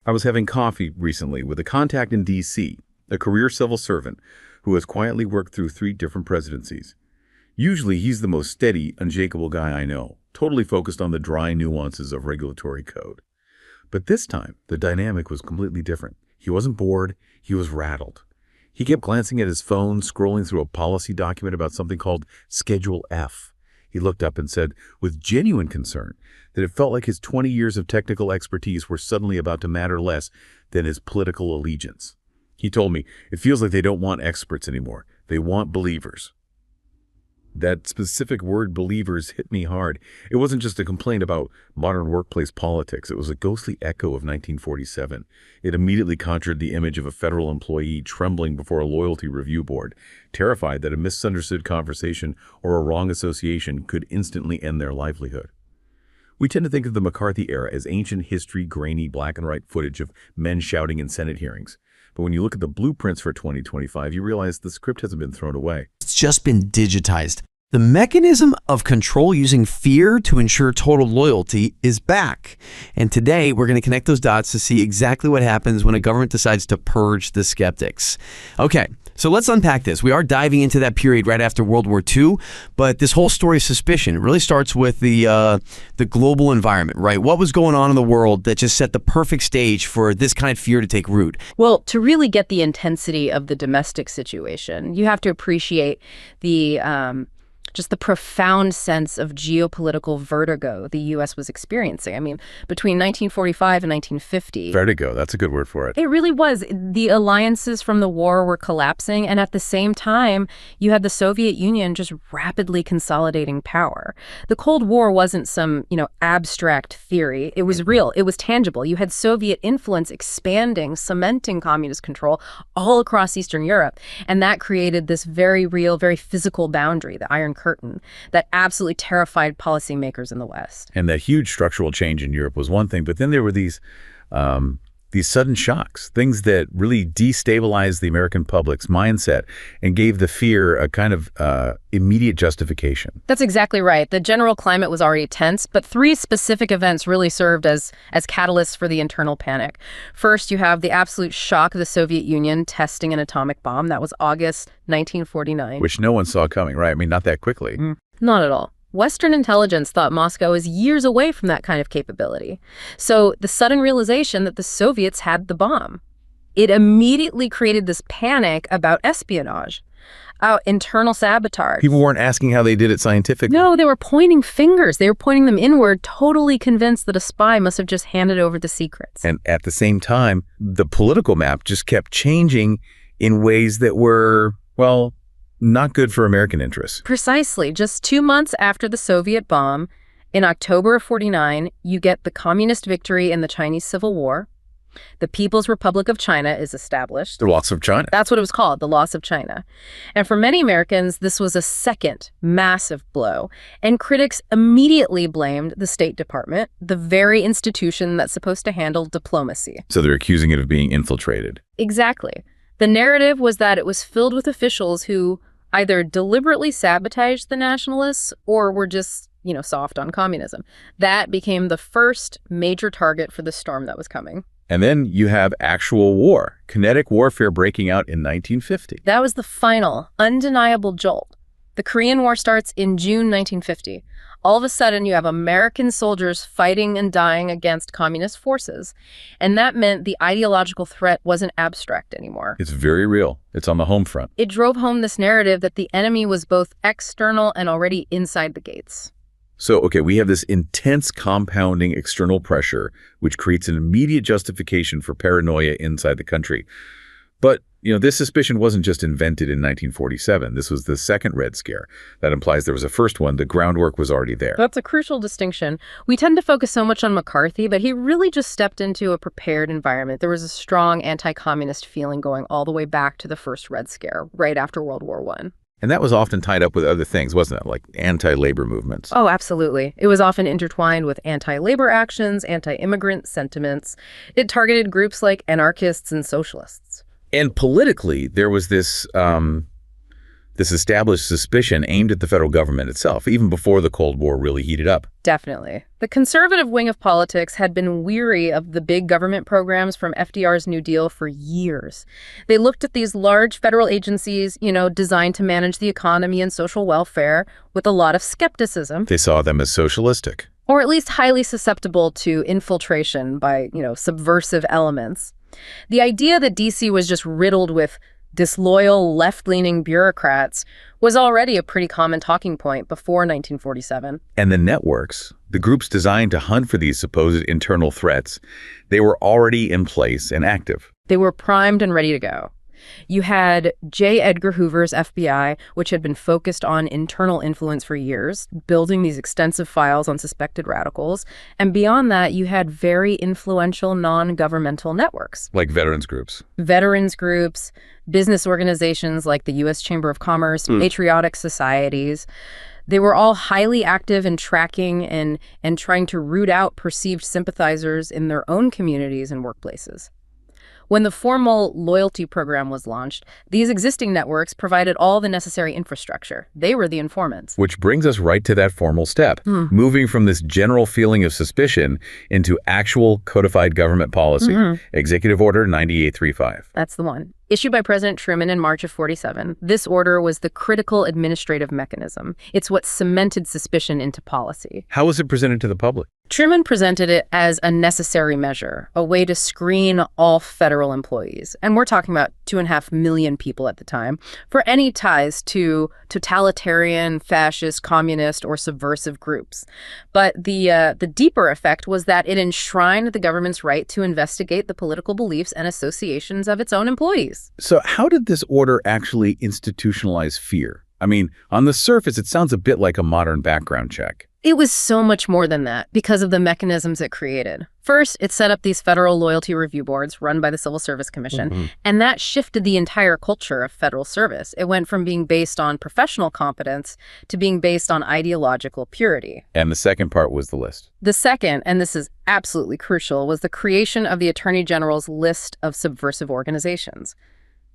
I was having coffee recently with a contact in D.C., a career civil servant who has quietly worked through 3 different presidencies. Usually, he's the most steady, unshakable guy I know, totally focused on the dry nuances of regulatory code. But this time, the dynamic was completely different. He wasn't bored, he was rattled. He kept glancing at his phone, scrolling through a policy document about something called Schedule F. He looked up and said, with genuine concern, that it felt like his 20 years of technical expertise were suddenly about to matter less than his political allegiance. He told me, it feels like they don't want experts anymore. They want believers. That specific word, believers, hit me hard. It wasn't just a complaint about modern workplace politics. It was a ghostly echo of 1947. It immediately conjured the image of a federal employee trembling before a loyalty review board, terrified that a misunderstood conversation or a wrong association could instantly end their livelihood. We tend to think of the McCarthy era as ancient history, grainy, black and white footage of men shouting in Senate hearings. But when you look at the blueprints for 2025, you realize the script hasn't been thrown away. It's just been digitized. The mechanism of control using fear to ensure total loyalty is back. And today, we're going to connect those dots to see exactly what happens when a government decides to purge the skeptics. Okay, so let's unpack this. We are diving into that period right after World War II, but this whole story of suspicion really starts with the global environment, right? What was going on in the world that just set the perfect stage for this kind of fear to take root? Well, to really get the intensity of the domestic situation, you have to appreciate just the profound sense of geopolitical vertigo the U.S. was experiencing. I mean, between 1945 and 1950... Vertigo, that's a good word for it. It really was. The alliances from the war were collapsing, and at the same time, you had the Soviet Union just rapidly consolidating power. The Cold War wasn't some, abstract theory. It was real. It was tangible. You had Soviet influence expanding, cementing communist control all across Eastern Europe, and that created this very real, very physical boundary, the Iron Curtain, that absolutely terrified policymakers in the West. And that huge structural change in Europe was one thing, but then there were these sudden shocks, things that really destabilized the American public's mindset and gave the fear a kind of immediate justification. That's exactly right. The general climate was already tense, but 3 specific events really served as catalysts for the internal panic. First, you have the absolute shock of the Soviet Union testing an atomic bomb. That was August 1949. Which no one saw coming, right? I mean, not that quickly. Not at all. Western intelligence thought Moscow was years away from that kind of capability. So the sudden realization that the Soviets had the bomb, it immediately created this panic about espionage, internal sabotage. People weren't asking how they did it scientifically. No, they were pointing fingers. They were pointing them inward, totally convinced that a spy must have just handed over the secrets. And at the same time, the political map just kept changing in ways that were, well, not good for American interests. Precisely. Just 2 months after the Soviet bomb, in October of 49, you get the communist victory in the Chinese Civil War. The People's Republic of China is established. The loss of China. That's what it was called, the loss of China. And for many Americans, this was a second massive blow. And critics immediately blamed the State Department, the very institution that's supposed to handle diplomacy. So they're accusing it of being infiltrated. Exactly. The narrative was that it was filled with officials who either deliberately sabotaged the nationalists or were just, soft on communism. That became the first major target for the storm that was coming. And then you have actual war, kinetic warfare breaking out in 1950. That was the final, undeniable jolt. The Korean War starts in June 1950. All of a sudden, you have American soldiers fighting and dying against communist forces. And that meant the ideological threat wasn't abstract anymore. It's very real. It's on the home front. It drove home this narrative that the enemy was both external and already inside the gates. So, okay, we have this intense compounding external pressure, which creates an immediate justification for paranoia inside the country. But, this suspicion wasn't just invented in 1947. This was the second Red Scare. That implies there was a first one. The groundwork was already there. That's a crucial distinction. We tend to focus so much on McCarthy, but he really just stepped into a prepared environment. There was a strong anti-communist feeling going all the way back to the first Red Scare, right after World War I. And that was often tied up with other things, wasn't it? Like anti-labor movements. Oh, absolutely. It was often intertwined with anti-labor actions, anti-immigrant sentiments. It targeted groups like anarchists and socialists. And politically, there was this This established suspicion aimed at the federal government itself, even before the Cold War really heated up. Definitely. The conservative wing of politics had been weary of the big government programs from FDR's New Deal for years. They looked at these large federal agencies, designed to manage the economy and social welfare with a lot of skepticism. They saw them as socialistic. Or at least highly susceptible to infiltration by, subversive elements. The idea that D.C. was just riddled with disloyal, left-leaning bureaucrats was already a pretty common talking point before 1947. And the networks, the groups designed to hunt for these supposed internal threats, they were already in place and active. They were primed and ready to go. You had J. Edgar Hoover's FBI, which had been focused on internal influence for years, building these extensive files on suspected radicals. And beyond that, you had very influential non-governmental networks. Like veterans groups. Veterans groups, business organizations like the U.S. Chamber of Commerce, patriotic societies. They were all highly active in tracking and trying to root out perceived sympathizers in their own communities and workplaces. When the formal loyalty program was launched, these existing networks provided all the necessary infrastructure. They were the informants. Which brings us right to that formal step, moving from this general feeling of suspicion into actual codified government policy. Executive Order 9835. That's the one. Issued by President Truman in March of '47, this order was the critical administrative mechanism. It's what cemented suspicion into policy. How was it presented to the public? Truman presented it as a necessary measure, a way to screen all federal employees. And we're talking about 2.5 million people at the time, for any ties to totalitarian, fascist, communist, or subversive groups. But the deeper effect was that it enshrined the government's right to investigate the political beliefs and associations of its own employees. So how did this order actually institutionalize fear? I mean, on the surface, it sounds a bit like a modern background check. It was so much more than that because of the mechanisms it created. First, it set up these federal loyalty review boards run by the Civil Service Commission, and that shifted the entire culture of federal service. It went from being based on professional competence to being based on ideological purity. And the second part was the list. The second, and this is absolutely crucial, was the creation of the Attorney General's list of subversive organizations,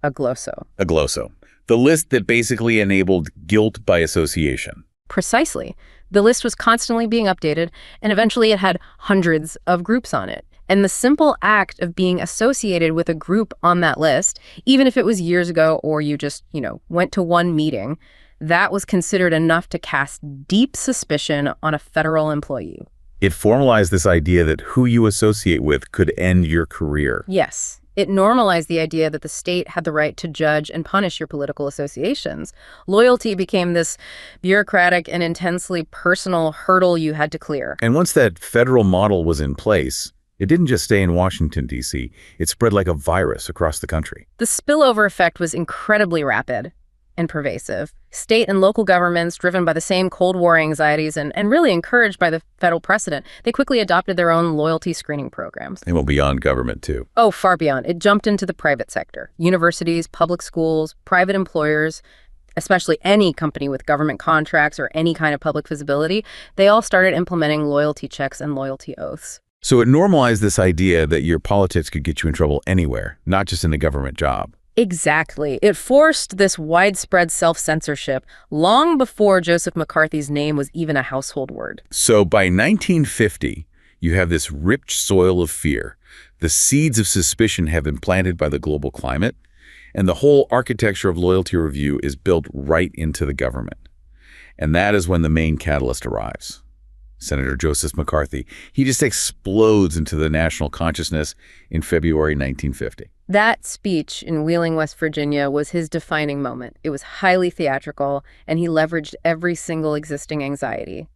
a glosso. A glosso. The list that basically enabled guilt by association. Precisely. The list was constantly being updated, and eventually it had hundreds of groups on it. And the simple act of being associated with a group on that list, even if it was years ago or you just, went to one meeting, that was considered enough to cast deep suspicion on a federal employee. It formalized this idea that who you associate with could end your career. Yes. It normalized the idea that the state had the right to judge and punish your political associations. Loyalty became this bureaucratic and intensely personal hurdle you had to clear. And once that federal model was in place, it didn't just stay in Washington, D.C. It spread like a virus across the country. The spillover effect was incredibly rapid and pervasive. State and local governments, driven by the same Cold War anxieties and really encouraged by the federal precedent, they quickly adopted their own loyalty screening programs. And well, beyond government, too. Oh, far beyond. It jumped into the private sector. Universities, public schools, private employers, especially any company with government contracts or any kind of public visibility, they all started implementing loyalty checks and loyalty oaths. So it normalized this idea that your politics could get you in trouble anywhere, not just in a government job. Exactly. It forced this widespread self-censorship long before Joseph McCarthy's name was even a household word. So by 1950, you have this rich soil of fear. The seeds of suspicion have been planted by the global climate, and the whole architecture of loyalty review is built right into the government. And that is when the main catalyst arrives. Senator Joseph McCarthy. He just explodes into the national consciousness in February 1950. That speech in Wheeling, West Virginia was his defining moment. It was highly theatrical, and he leveraged every single existing anxiety.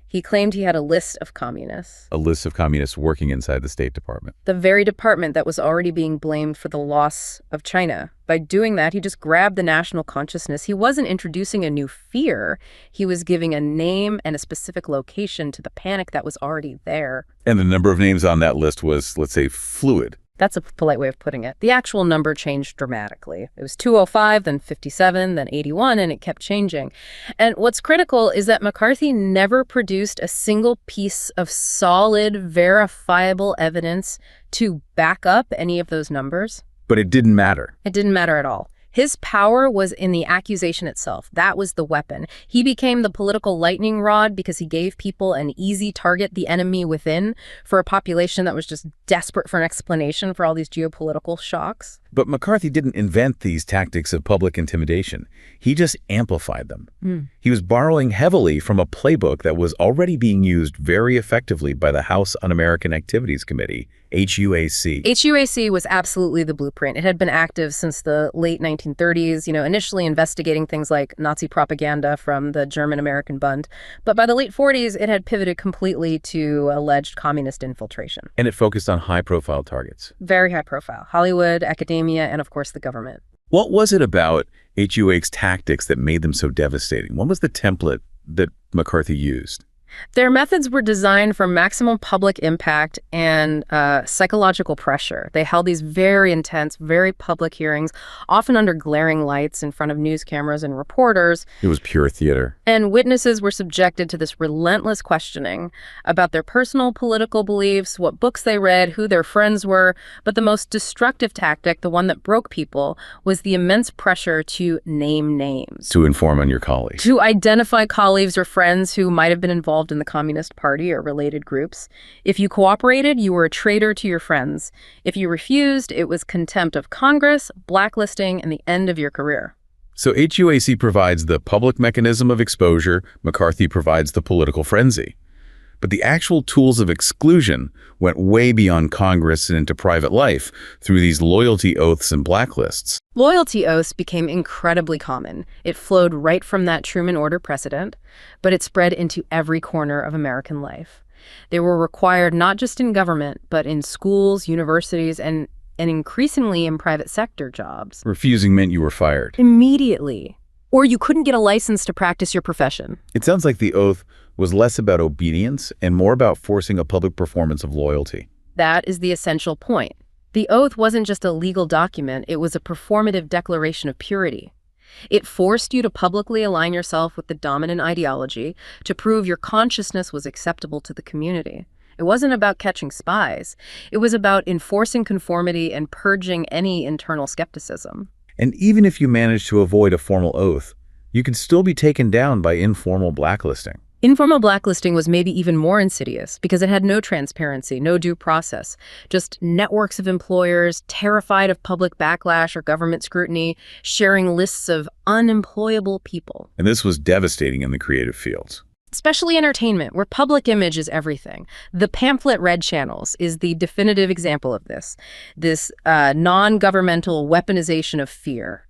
He claimed he had a list of communists. A list of communists working inside the State Department. The very department that was already being blamed for the loss of China. By doing that, he just grabbed the national consciousness. He wasn't introducing a new fear. He was giving a name and a specific location to the panic that was already there. And the number of names on that list was, let's say, fluid. That's a polite way of putting it. The actual number changed dramatically. It was 205, then 57, then 81, and it kept changing. And what's critical is that McCarthy never produced a single piece of solid, verifiable evidence to back up any of those numbers. But it didn't matter. It didn't matter at all. His power was in the accusation itself. That was the weapon. He became the political lightning rod because he gave people an easy target, the enemy within, for a population that was just desperate for an explanation for all these geopolitical shocks. But McCarthy didn't invent these tactics of public intimidation. He just amplified them. He was borrowing heavily from a playbook that was already being used very effectively by the House Un-American Activities Committee, HUAC. HUAC was absolutely the blueprint. It had been active since the late 1930s, initially investigating things like Nazi propaganda from the German-American Bund. But by the late 40s, it had pivoted completely to alleged communist infiltration. And it focused on high-profile targets. Very high profile. Hollywood, academia, and of course the government. What was it about HUAC's tactics that made them so devastating? What was the template that McCarthy used? Their methods were designed for maximum public impact and psychological pressure. They held these very intense, very public hearings, often under glaring lights in front of news cameras and reporters. It was pure theater. And witnesses were subjected to this relentless questioning about their personal political beliefs, what books they read, who their friends were. But the most destructive tactic, the one that broke people, was the immense pressure to name names. To inform on your colleagues. To identify colleagues or friends who might have been involved in the Communist Party or related groups. If you cooperated, you were a traitor to your friends. If you refused, it was contempt of Congress, blacklisting, and the end of your career. So HUAC provides the public mechanism of exposure, McCarthy provides the political frenzy. But the actual tools of exclusion went way beyond Congress and into private life through these loyalty oaths and blacklists. Loyalty oaths became incredibly common. It flowed right from that Truman Order precedent, but it spread into every corner of American life. They were required not just in government, but in schools, universities, and increasingly in private sector jobs. Refusing meant you were fired. Immediately. Or you couldn't get a license to practice your profession. It sounds like the oath was less about obedience and more about forcing a public performance of loyalty. That is the essential point. The oath wasn't just a legal document, it was a performative declaration of purity. It forced you to publicly align yourself with the dominant ideology to prove your consciousness was acceptable to the community. It wasn't about catching spies. It was about enforcing conformity and purging any internal skepticism. And even if you managed to avoid a formal oath, you could still be taken down by informal blacklisting. Informal blacklisting was maybe even more insidious because it had no transparency, no due process, just networks of employers terrified of public backlash or government scrutiny, sharing lists of unemployable people. And this was devastating in the creative fields. Especially entertainment, where public image is everything. The pamphlet Red Channels is the definitive example of this non-governmental weaponization of fear.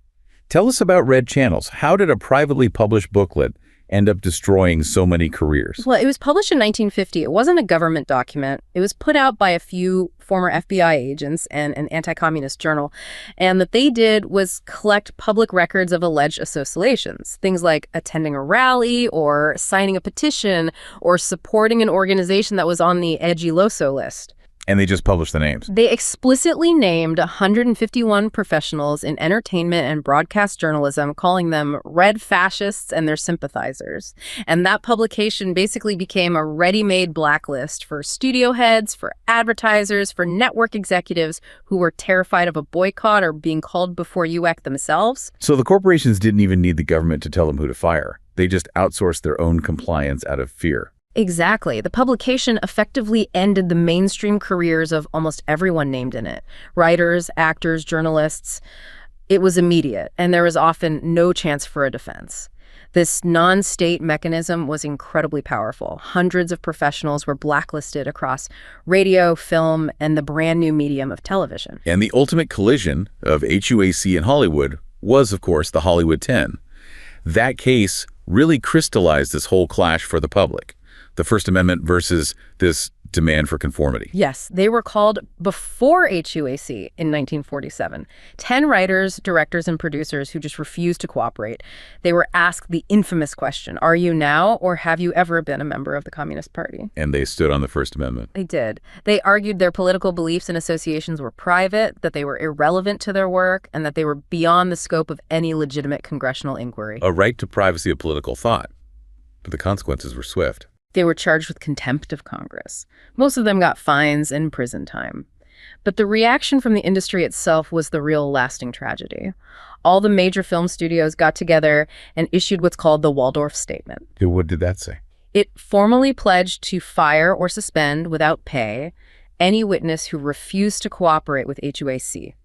Tell us about Red Channels. How did a privately published booklet end up destroying so many careers? Well, it was published in 1950. It wasn't a government document. It was put out by a few former FBI agents and an anti-communist journal. And what they did was collect public records of alleged associations, things like attending a rally or signing a petition or supporting an organization that was on the edgy LOSO list. And they just published the names. They explicitly named 151 professionals in entertainment and broadcast journalism, calling them red fascists and their sympathizers. And that publication basically became a ready-made blacklist for studio heads, for advertisers, for network executives who were terrified of a boycott or being called before HUAC themselves. So the corporations didn't even need the government to tell them who to fire. They just outsourced their own compliance out of fear. Exactly. The publication effectively ended the mainstream careers of almost everyone named in it. Writers, actors, journalists. It was immediate, and there was often no chance for a defense. This non-state mechanism was incredibly powerful. Hundreds of professionals were blacklisted across radio, film, and the brand new medium of television. And the ultimate collision of HUAC and Hollywood was, of course, the Hollywood 10. That case really crystallized this whole clash for the public. The First Amendment versus this demand for conformity. Yes, they were called before HUAC in 1947. 10 writers, directors, and producers who just refused to cooperate. They were asked the infamous question, are you now or have you ever been a member of the Communist Party? And they stood on the First Amendment. They did. They argued their political beliefs and associations were private, that they were irrelevant to their work, and that they were beyond the scope of any legitimate congressional inquiry. A right to privacy of political thought. But the consequences were swift. They were charged with contempt of Congress. Most of them got fines and prison time. But the reaction from the industry itself was the real lasting tragedy. All the major film studios got together and issued what's called the Waldorf Statement. What did that say? It formally pledged to fire or suspend without pay any witness who refused to cooperate with HUAC.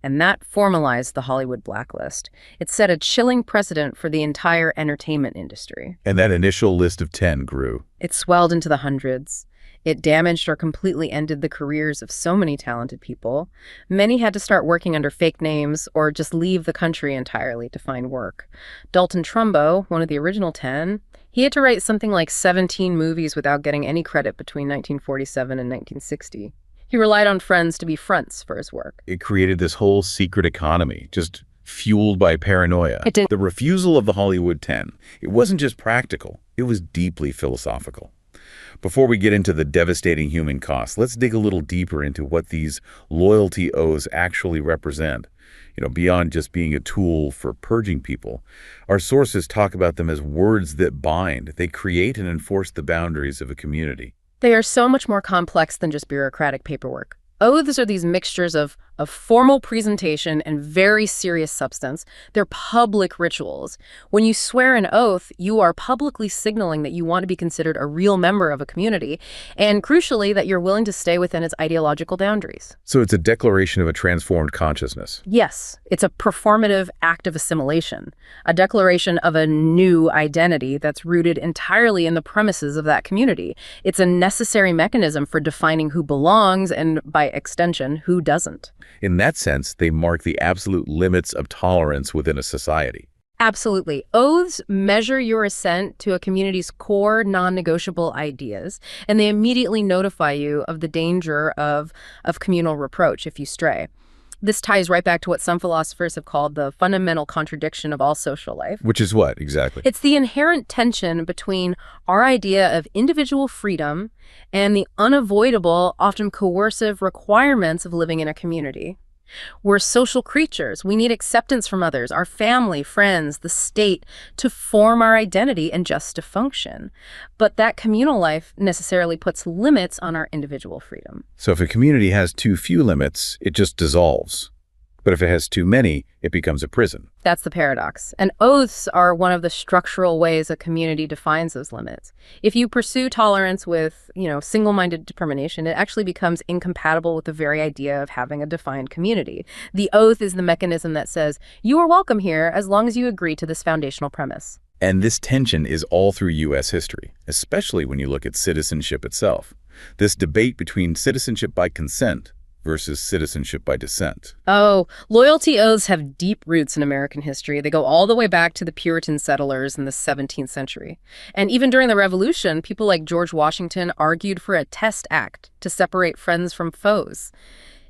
And that formalized the Hollywood blacklist. It set a chilling precedent for the entire entertainment industry. And that initial list of 10 grew. It swelled into the hundreds. It damaged or completely ended the careers of so many talented people. Many had to start working under fake names or just leave the country entirely to find work. Dalton Trumbo, one of the original 10, he had to write something like 17 movies without getting any credit between 1947 and 1960. He relied on friends to be fronts for his work. It created this whole secret economy, just fueled by paranoia. It did. The refusal of the Hollywood 10, it wasn't just practical, it was deeply philosophical. Before we get into the devastating human costs, let's dig a little deeper into what these loyalty oaths actually represent. Beyond just being a tool for purging people, our sources talk about them as words that bind. They create and enforce the boundaries of a community. They are so much more complex than just bureaucratic paperwork. Oaths are these mixtures of formal presentation and very serious substance. They're public rituals. When you swear an oath, you are publicly signaling that you want to be considered a real member of a community, and crucially, that you're willing to stay within its ideological boundaries. So it's a declaration of a transformed consciousness. Yes, it's a performative act of assimilation, a declaration of a new identity that's rooted entirely in the premises of that community. It's a necessary mechanism for defining who belongs and, by extension, who doesn't. In that sense, they mark the absolute limits of tolerance within a society. Absolutely. Oaths measure your assent to a community's core non-negotiable ideas, and they immediately notify you of the danger of communal reproach if you stray. This ties right back to what some philosophers have called the fundamental contradiction of all social life. Which is what, exactly? It's the inherent tension between our idea of individual freedom and the unavoidable, often coercive requirements of living in a community. We're social creatures. We need acceptance from others, our family, friends, the state, to form our identity and just to function. But that communal life necessarily puts limits on our individual freedom. So if a community has too few limits, it just dissolves. But if it has too many, it becomes a prison. That's the paradox. And oaths are one of the structural ways a community defines those limits. If you pursue tolerance with, single-minded determination, it actually becomes incompatible with the very idea of having a defined community. The oath is the mechanism that says, you are welcome here as long as you agree to this foundational premise. And this tension is all through U.S. history, especially when you look at citizenship itself. This debate between citizenship by consent versus citizenship by dissent. Oh, loyalty oaths have deep roots in American history. They go all the way back to the Puritan settlers in the 17th century. And even during the Revolution, people like George Washington argued for a test act to separate friends from foes.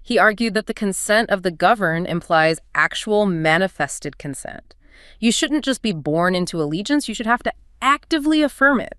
He argued that the consent of the governed implies actual manifested consent. You shouldn't just be born into allegiance, you should have to actively affirm it.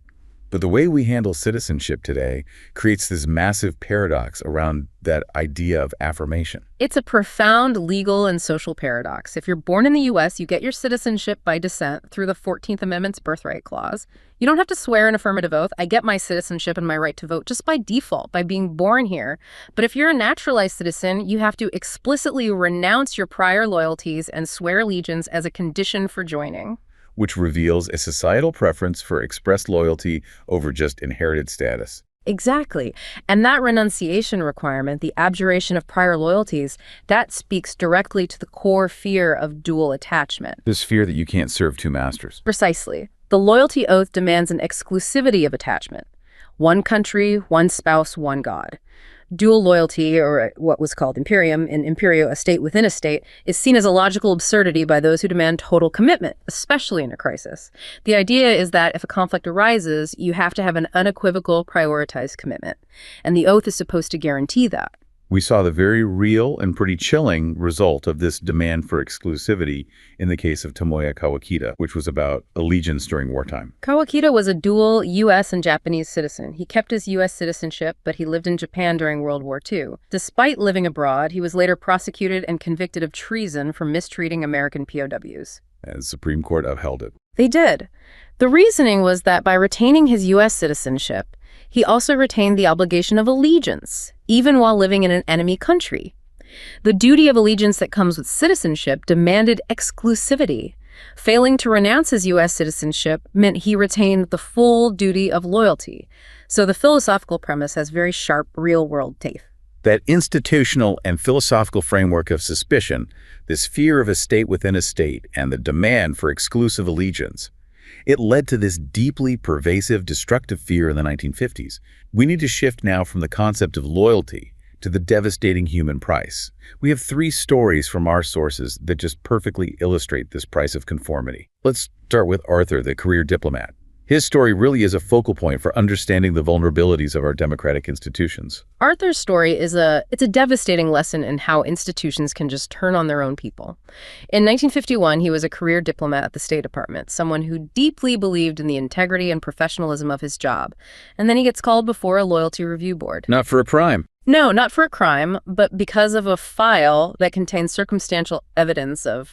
But the way we handle citizenship today creates this massive paradox around that idea of affirmation. It's a profound legal and social paradox. If you're born in the U.S., you get your citizenship by descent through the 14th Amendment's birthright clause. You don't have to swear an affirmative oath. I get my citizenship and my right to vote just by default, by being born here. But if you're a naturalized citizen, you have to explicitly renounce your prior loyalties and swear allegiance as a condition for joining. Which reveals a societal preference for expressed loyalty over just inherited status. Exactly. And that renunciation requirement, the abjuration of prior loyalties, that speaks directly to the core fear of dual attachment. This fear that you can't serve two masters. Precisely. The loyalty oath demands an exclusivity of attachment. One country, one spouse, one God. Dual loyalty, or what was called imperium, in imperio, a state within a state, is seen as a logical absurdity by those who demand total commitment, especially in a crisis. The idea is that if a conflict arises, you have to have an unequivocal, prioritized commitment. And the oath is supposed to guarantee that. We saw the very real and pretty chilling result of this demand for exclusivity in the case of Tomoya Kawakita, which was about allegiance during wartime. Kawakita was a dual U.S. and Japanese citizen. He kept his U.S. citizenship, but he lived in Japan during World War II. Despite living abroad, he was later prosecuted and convicted of treason for mistreating American POWs. And the Supreme Court upheld it. They did. The reasoning was that by retaining his U.S. citizenship, He also retained the obligation of allegiance, even while living in an enemy country. The duty of allegiance that comes with citizenship demanded exclusivity. Failing to renounce his U.S. citizenship meant he retained the full duty of loyalty. So the philosophical premise has very sharp, real-world teeth. That institutional and philosophical framework of suspicion, this fear of a state within a state, and the demand for exclusive allegiance, it led to this deeply pervasive, destructive fear in the 1950s. We need to shift now from the concept of loyalty to the devastating human price. We have 3 stories from our sources that just perfectly illustrate this price of conformity. Let's start with Arthur, the career diplomat. His story really is a focal point for understanding the vulnerabilities of our democratic institutions. Arthur's story is a devastating lesson in how institutions can just turn on their own people. In 1951, he was a career diplomat at the State Department, someone who deeply believed in the integrity and professionalism of his job. And then he gets called before a loyalty review board. Not for a crime. No, not for a crime, but because of a file that contains circumstantial evidence of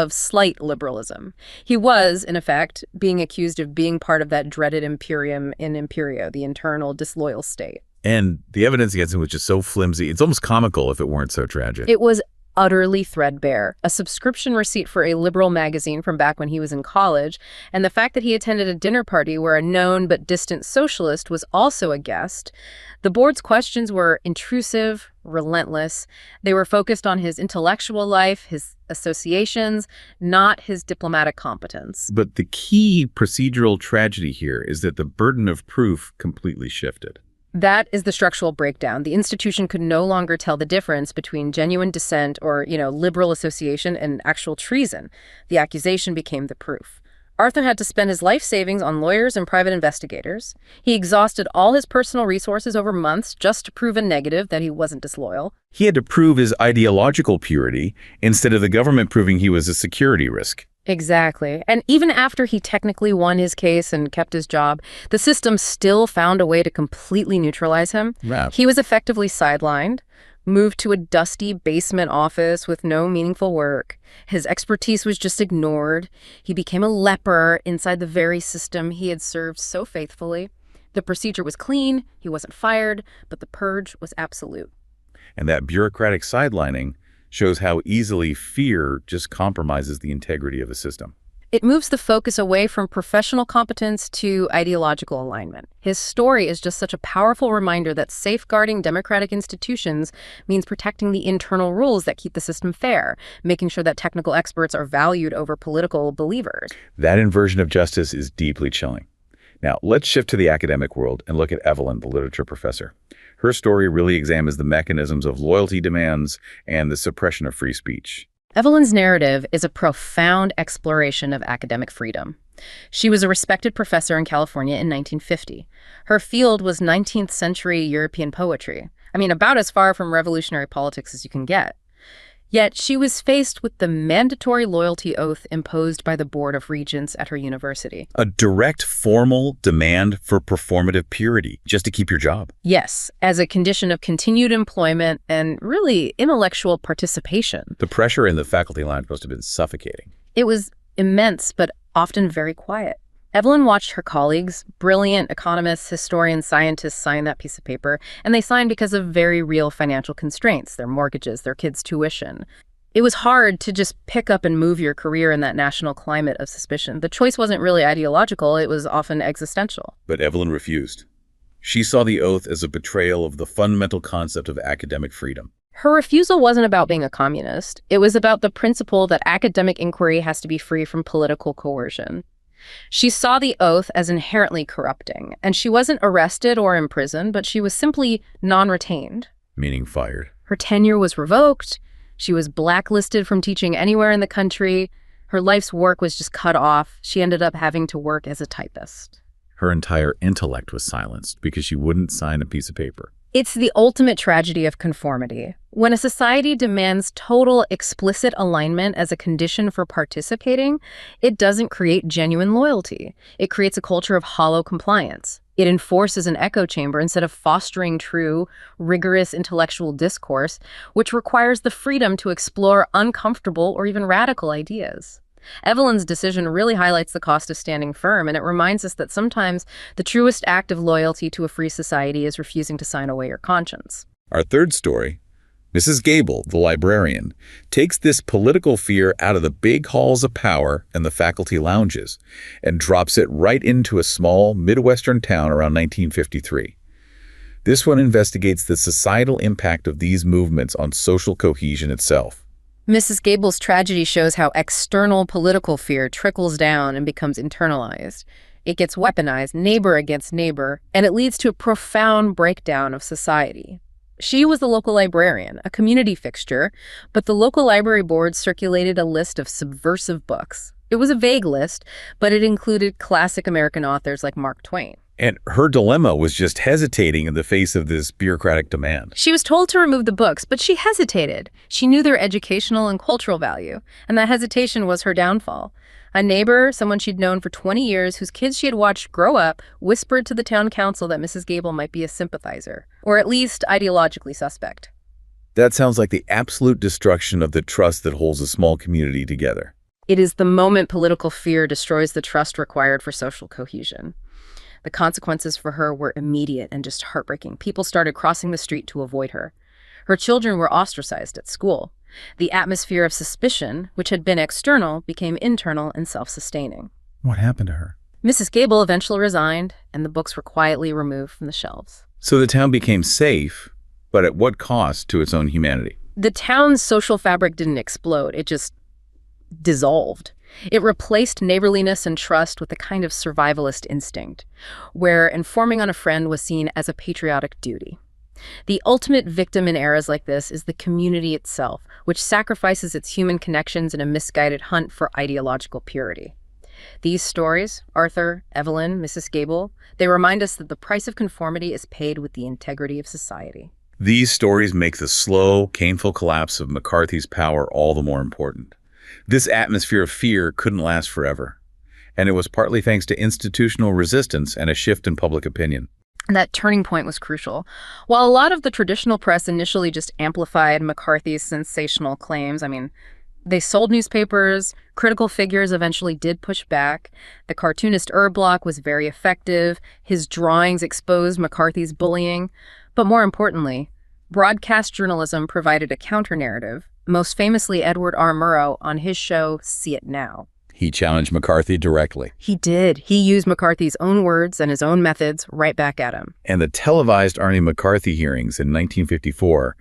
slight liberalism. He was, in effect, being accused of being part of that dreaded imperium in imperio, the internal disloyal state. And the evidence against him was just so flimsy. It's almost comical if it weren't so tragic. It was utterly threadbare. A subscription receipt for a liberal magazine from back when he was in college, and the fact that he attended a dinner party where a known but distant socialist was also a guest. The board's questions were intrusive, relentless. They were focused on his intellectual life, his associations, not his diplomatic competence. But the key procedural tragedy here is that the burden of proof completely shifted. That is the structural breakdown. The institution could no longer tell the difference between genuine dissent or, liberal association and actual treason. The accusation became the proof. Arthur had to spend his life savings on lawyers and private investigators. He exhausted all his personal resources over months just to prove a negative that he wasn't disloyal. He had to prove his ideological purity instead of the government proving he was a security risk. Exactly. And even after he technically won his case and kept his job, the system still found a way to completely neutralize him. Right. He was effectively sidelined, moved to a dusty basement office with no meaningful work. His expertise was just ignored. He became a leper inside the very system he had served so faithfully. The procedure was clean, he wasn't fired, but the purge was absolute. And that bureaucratic sidelining shows how easily fear just compromises the integrity of a system. It moves the focus away from professional competence to ideological alignment. His story is just such a powerful reminder that safeguarding democratic institutions means protecting the internal rules that keep the system fair, making sure that technical experts are valued over political believers. That inversion of justice is deeply chilling. Now, let's shift to the academic world and look at Evelyn, the literature professor. Her story really examines the mechanisms of loyalty demands and the suppression of free speech. Evelyn's narrative is a profound exploration of academic freedom. She was a respected professor in California in 1950. Her field was 19th century European poetry. About as far from revolutionary politics as you can get. Yet she was faced with the mandatory loyalty oath imposed by the Board of Regents at her university. A direct formal demand for performative purity, just to keep your job. Yes, as a condition of continued employment and really intellectual participation. The pressure in the faculty lounge must have been suffocating. It was immense, but often very quiet. Evelyn watched her colleagues, brilliant economists, historians, scientists, sign that piece of paper, and they signed because of very real financial constraints, their mortgages, their kids' tuition. It was hard to just pick up and move your career in that national climate of suspicion. The choice wasn't really ideological, it was often existential. But Evelyn refused. She saw the oath as a betrayal of the fundamental concept of academic freedom. Her refusal wasn't about being a communist. It was about the principle that academic inquiry has to be free from political coercion. She saw the oath as inherently corrupting, and she wasn't arrested or imprisoned, but she was simply non-retained. Meaning fired. Her tenure was revoked. She was blacklisted from teaching anywhere in the country. Her life's work was just cut off. She ended up having to work as a typist. Her entire intellect was silenced because she wouldn't sign a piece of paper. It's the ultimate tragedy of conformity. When a society demands total, explicit alignment as a condition for participating, it doesn't create genuine loyalty. It creates a culture of hollow compliance. It enforces an echo chamber instead of fostering true, rigorous intellectual discourse, which requires the freedom to explore uncomfortable or even radical ideas. Evelyn's decision really highlights the cost of standing firm, and it reminds us that sometimes the truest act of loyalty to a free society is refusing to sign away your conscience. Our third story, Mrs. Gable, the librarian, takes this political fear out of the big halls of power and the faculty lounges and drops it right into a small Midwestern town around 1953. This one investigates the societal impact of these movements on social cohesion itself. Mrs. Gable's tragedy shows how external political fear trickles down and becomes internalized. It gets weaponized, neighbor against neighbor, and it leads to a profound breakdown of society. She was the local librarian, a community fixture, but the local library board circulated a list of subversive books. It was a vague list, but it included classic American authors like Mark Twain. And her dilemma was just hesitating in the face of this bureaucratic demand. She was told to remove the books, but she hesitated. She knew their educational and cultural value, and that hesitation was her downfall. A neighbor, someone she'd known for 20 years, whose kids she had watched grow up, whispered to the town council that Mrs. Gable might be a sympathizer, or at least ideologically suspect. That sounds like the absolute destruction of the trust that holds a small community together. It is the moment political fear destroys the trust required for social cohesion. The consequences for her were immediate and just heartbreaking. People started crossing the street to avoid her. Her children were ostracized at school. The atmosphere of suspicion, which had been external, became internal and self-sustaining. What happened to her? Mrs. Gable eventually resigned, and the books were quietly removed from the shelves. So the town became safe, but at what cost to its own humanity? The town's social fabric didn't explode. It just dissolved. It replaced neighborliness and trust with a kind of survivalist instinct, where informing on a friend was seen as a patriotic duty. The ultimate victim in eras like this is the community itself, which sacrifices its human connections in a misguided hunt for ideological purity. These stories, Arthur, Evelyn, Mrs. Gable, they remind us that the price of conformity is paid with the integrity of society. These stories make the slow, painful collapse of McCarthy's power all the more important. This atmosphere of fear couldn't last forever, and it was partly thanks to institutional resistance and a shift in public opinion. And that turning point was crucial. While a lot of the traditional press initially just amplified McCarthy's sensational claims, they sold newspapers, critical figures eventually did push back. The cartoonist Erblock was very effective. His drawings exposed McCarthy's bullying. But more importantly, broadcast journalism provided a counter-narrative, most famously Edward R. Murrow on his show See It Now. He challenged McCarthy directly. He did. He used McCarthy's own words and his own methods right back at him. And the televised Arnie McCarthy hearings in 1954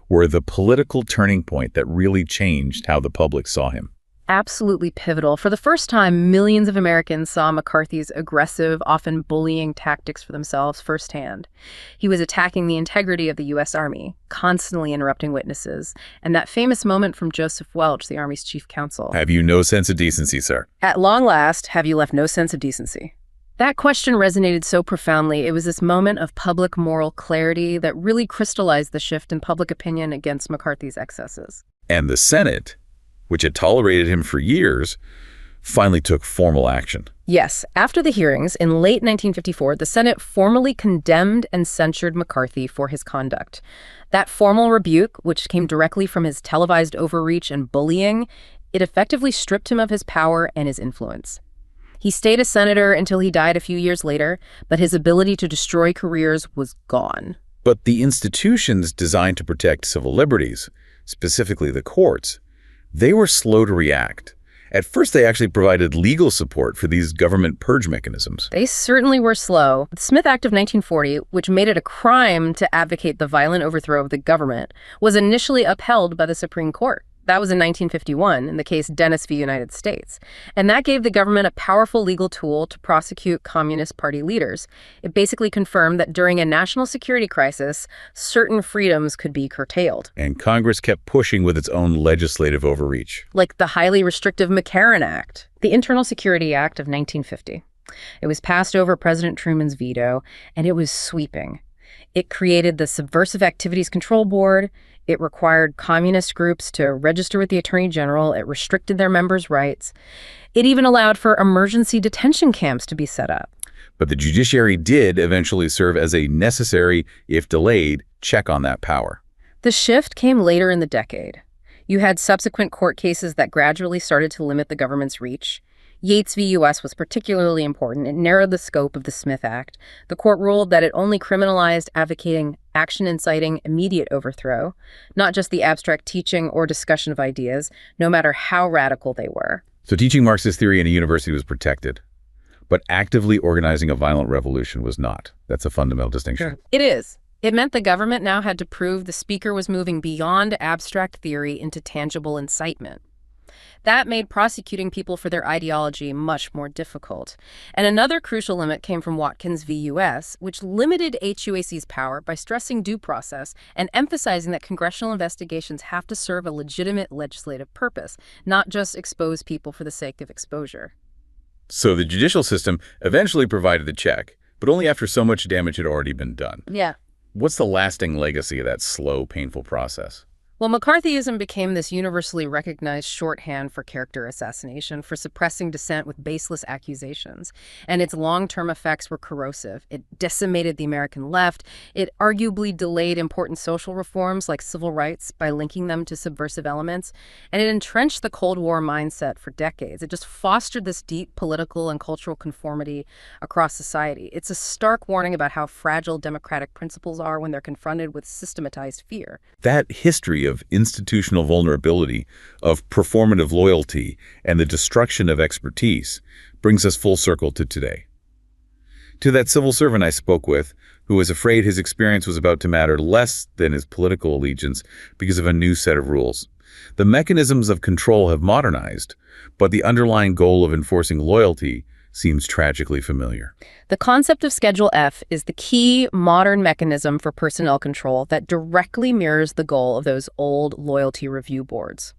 were the political turning point that really changed how the public saw him. Absolutely pivotal. For the first time, millions of Americans saw McCarthy's aggressive, often bullying tactics for themselves firsthand. He was attacking the integrity of the U.S. Army, constantly interrupting witnesses, and that famous moment from Joseph Welch, the Army's chief counsel. Have you no sense of decency, sir? At long last, have you left no sense of decency? That question resonated so profoundly. It was this moment of public moral clarity that really crystallized the shift in public opinion against McCarthy's excesses. And the Senate, which had tolerated him for years, finally took formal action. Yes, after the hearings, in late 1954, the Senate formally condemned and censured McCarthy for his conduct. That formal rebuke, which came directly from his televised overreach and bullying, it effectively stripped him of his power and his influence. He stayed a senator until he died a few years later, but his ability to destroy careers was gone. But the institutions designed to protect civil liberties, specifically the courts, they were slow to react. At first, they actually provided legal support for these government purge mechanisms. They certainly were slow. The Smith Act of 1940, which made it a crime to advocate the violent overthrow of the government, was initially upheld by the Supreme Court. That was in 1951, in the case Dennis v. United States. And that gave the government a powerful legal tool to prosecute Communist Party leaders. It basically confirmed that during a national security crisis, certain freedoms could be curtailed. And Congress kept pushing with its own legislative overreach. Like the highly restrictive McCarran Act, the Internal Security Act of 1950. It was passed over President Truman's veto, and it was sweeping. It created the Subversive Activities Control Board. It required communist groups to register with the Attorney General. It restricted their members' rights. It even allowed for emergency detention camps to be set up. But the judiciary did eventually serve as a necessary, if delayed, check on that power. The shift came later in the decade. You had subsequent court cases that gradually started to limit the government's reach. Yates v. U.S. was particularly important. It narrowed the scope of the Smith Act. The court ruled that it only criminalized advocating action inciting immediate overthrow, not just the abstract teaching or discussion of ideas, no matter how radical they were. So teaching Marxist theory in a university was protected, but actively organizing a violent revolution was not. That's a fundamental distinction. Sure. It is. It meant the government now had to prove the speaker was moving beyond abstract theory into tangible incitement. That made prosecuting people for their ideology much more difficult. And another crucial limit came from Watkins v. U.S., which limited HUAC's power by stressing due process and emphasizing that congressional investigations have to serve a legitimate legislative purpose, not just expose people for the sake of exposure. So the judicial system eventually provided the check, but only after so much damage had already been done. Yeah. What's the lasting legacy of that slow, painful process? Well, McCarthyism became this universally recognized shorthand for character assassination, for suppressing dissent with baseless accusations. And its long-term effects were corrosive. It decimated the American left. It arguably delayed important social reforms like civil rights by linking them to subversive elements. And it entrenched the Cold War mindset for decades. It just fostered this deep political and cultural conformity across society. It's a stark warning about how fragile democratic principles are when they're confronted with systematized fear. That history of institutional vulnerability, of performative loyalty, and the destruction of expertise brings us full circle to today. To that civil servant I spoke with, who was afraid his experience was about to matter less than his political allegiance because of a new set of rules. The mechanisms of control have modernized, but the underlying goal of enforcing loyalty seems tragically familiar. The concept of Schedule F is the key modern mechanism for personnel control that directly mirrors the goal of those old loyalty review boards.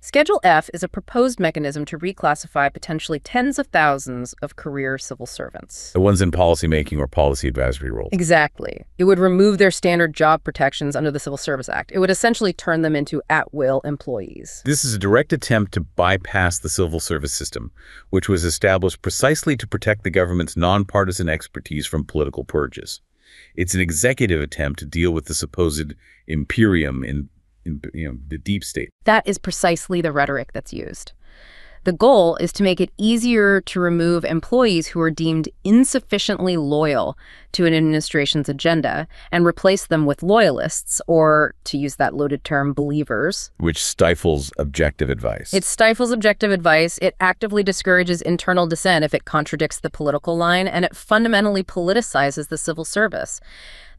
Schedule F is a proposed mechanism to reclassify potentially tens of thousands of career civil servants. The ones in policymaking or policy advisory roles. Exactly. It would remove their standard job protections under the Civil Service Act. It would essentially turn them into at-will employees. This is a direct attempt to bypass the civil service system, which was established precisely to protect the government's nonpartisan expertise from political purges. It's an executive attempt to deal with the supposed imperium in the deep state. That is precisely the rhetoric that's used. The goal is to make it easier to remove employees who are deemed insufficiently loyal to an administration's agenda and replace them with loyalists, or, to use that loaded term, believers. Which stifles objective advice. It stifles objective advice, it actively discourages internal dissent if it contradicts the political line, and it fundamentally politicizes the civil service.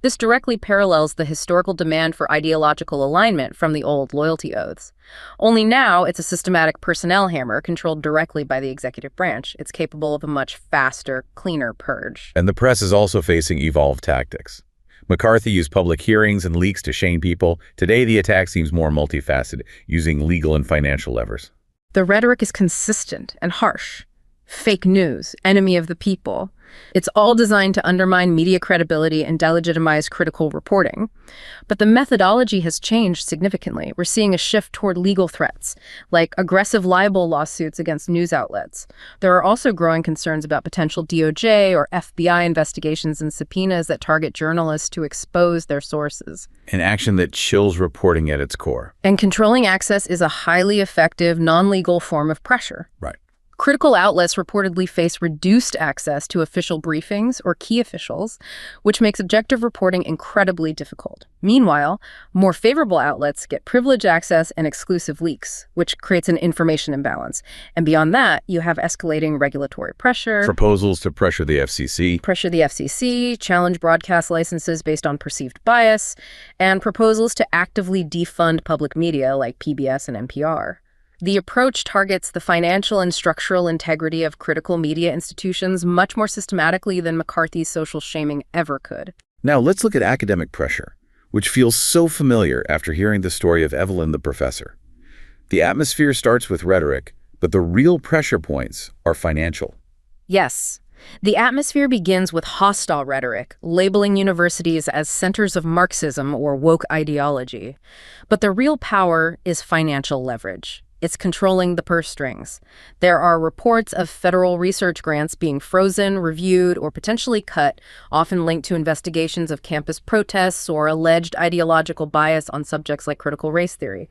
This directly parallels the historical demand for ideological alignment from the old loyalty oaths. Only now it's a systematic personnel hammer controlled directly by the executive branch. It's capable of a much faster, cleaner purge. And the press is also facing evolved tactics. McCarthy used public hearings and leaks to shame people. Today, the attack seems more multifaceted, using legal and financial levers. The rhetoric is consistent and harsh. Fake news, enemy of the people. It's all designed to undermine media credibility and delegitimize critical reporting. But the methodology has changed significantly. We're seeing a shift toward legal threats, like aggressive libel lawsuits against news outlets. There are also growing concerns about potential DOJ or FBI investigations and subpoenas that target journalists to expose their sources. An action that chills reporting at its core. And controlling access is a highly effective, non-legal form of pressure. Right. Critical outlets reportedly face reduced access to official briefings or key officials, which makes objective reporting incredibly difficult. Meanwhile, more favorable outlets get privileged access and exclusive leaks, which creates an information imbalance. And beyond that, you have escalating regulatory pressure. Proposals to pressure the FCC. Challenge broadcast licenses based on perceived bias, and proposals to actively defund public media like PBS and NPR. The approach targets the financial and structural integrity of critical media institutions much more systematically than McCarthy's social shaming ever could. Now let's look at academic pressure, which feels so familiar after hearing the story of Evelyn the professor. The atmosphere starts with rhetoric, but the real pressure points are financial. Yes. The atmosphere begins with hostile rhetoric, labeling universities as centers of Marxism or woke ideology. But the real power is financial leverage. It's controlling the purse strings. There are reports of federal research grants being frozen, reviewed, or potentially cut, often linked to investigations of campus protests or alleged ideological bias on subjects like critical race theory.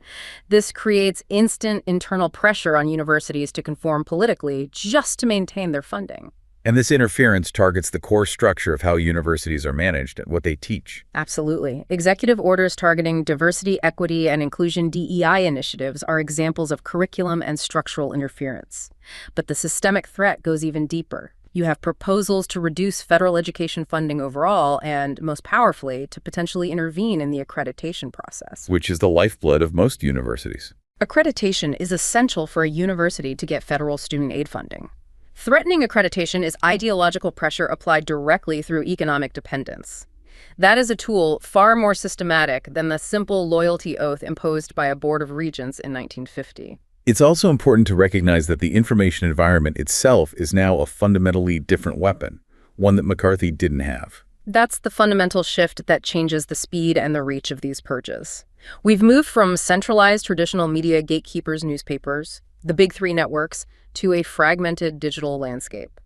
This creates instant internal pressure on universities to conform politically just to maintain their funding. And this interference targets the core structure of how universities are managed and what they teach. Absolutely. Executive orders targeting diversity, equity, and inclusion DEI initiatives are examples of curriculum and structural interference. But the systemic threat goes even deeper. You have proposals to reduce federal education funding overall and, most powerfully, to potentially intervene in the accreditation process. Which is the lifeblood of most universities. Accreditation is essential for a university to get federal student aid funding. Threatening accreditation is ideological pressure applied directly through economic dependence. That is a tool far more systematic than the simple loyalty oath imposed by a board of regents in 1950. It's also important to recognize that the information environment itself is now a fundamentally different weapon, one that McCarthy didn't have. That's the fundamental shift that changes the speed and the reach of these purges. We've moved from centralized traditional media gatekeepers newspapers, the big three networks, to a fragmented digital landscape.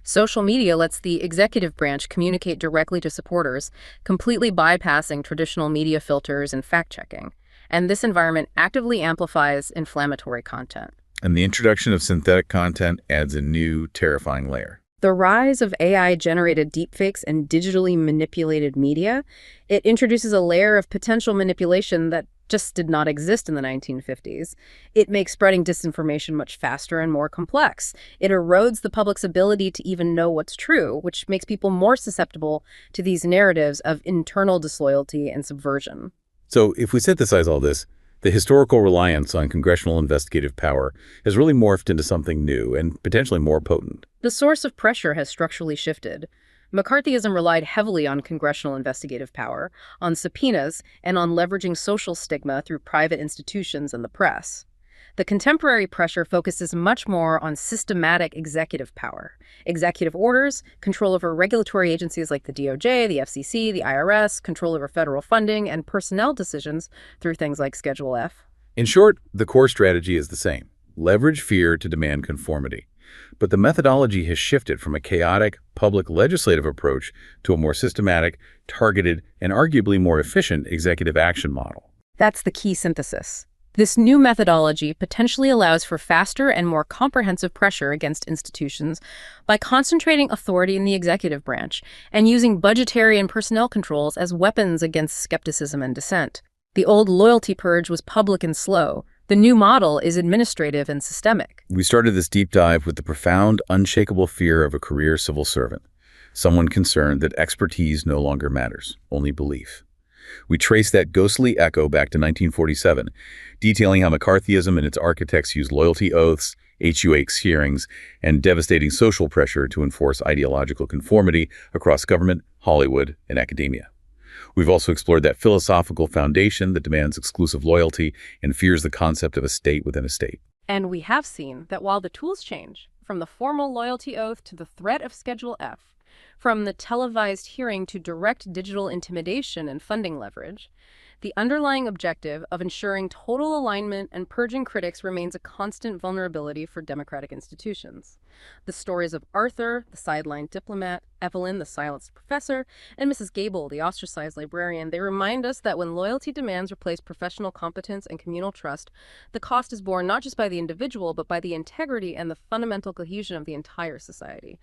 Social media lets the executive branch communicate directly to supporters, completely bypassing traditional media filters and fact-checking. And this environment actively amplifies inflammatory content. And the introduction of synthetic content adds a new, terrifying layer. The rise of AI-generated deepfakes and digitally manipulated media, it introduces a layer of potential manipulation that just did not exist in the 1950s. It makes spreading disinformation much faster and more complex. It erodes the public's ability to even know what's true, which makes people more susceptible to these narratives of internal disloyalty and subversion. So if we synthesize all this, the historical reliance on congressional investigative power has really morphed into something new and potentially more potent. The source of pressure has structurally shifted. McCarthyism relied heavily on congressional investigative power, on subpoenas, and on leveraging social stigma through private institutions and the press. The contemporary pressure focuses much more on systematic executive power. Executive orders, control over regulatory agencies like the DOJ, the FCC, the IRS, control over federal funding, and personnel decisions through things like Schedule F. In short, the core strategy is the same. Leverage fear to demand conformity. But the methodology has shifted from a chaotic, public legislative approach to a more systematic, targeted, and arguably more efficient executive action model. That's the key synthesis. This new methodology potentially allows for faster and more comprehensive pressure against institutions by concentrating authority in the executive branch and using budgetary and personnel controls as weapons against skepticism and dissent. The old loyalty purge was public and slow. The new model is administrative and systemic. We started this deep dive with the profound, unshakable fear of a career civil servant, someone concerned that expertise no longer matters, only belief. We trace that ghostly echo back to 1947, detailing how McCarthyism and its architects used loyalty oaths, HUAC hearings, and devastating social pressure to enforce ideological conformity across government, Hollywood, and academia. We've also explored that philosophical foundation that demands exclusive loyalty and fears the concept of a state within a state. And we have seen that while the tools change, from the formal loyalty oath to the threat of Schedule F, from the televised hearing to direct digital intimidation and funding leverage, the underlying objective of ensuring total alignment and purging critics remains a constant vulnerability for democratic institutions. The stories of Arthur, the sidelined diplomat, Evelyn, the silenced professor, and Mrs. Gable, the ostracized librarian, they remind us that when loyalty demands replace professional competence and communal trust, the cost is borne not just by the individual, but by the integrity and the fundamental cohesion of the entire society.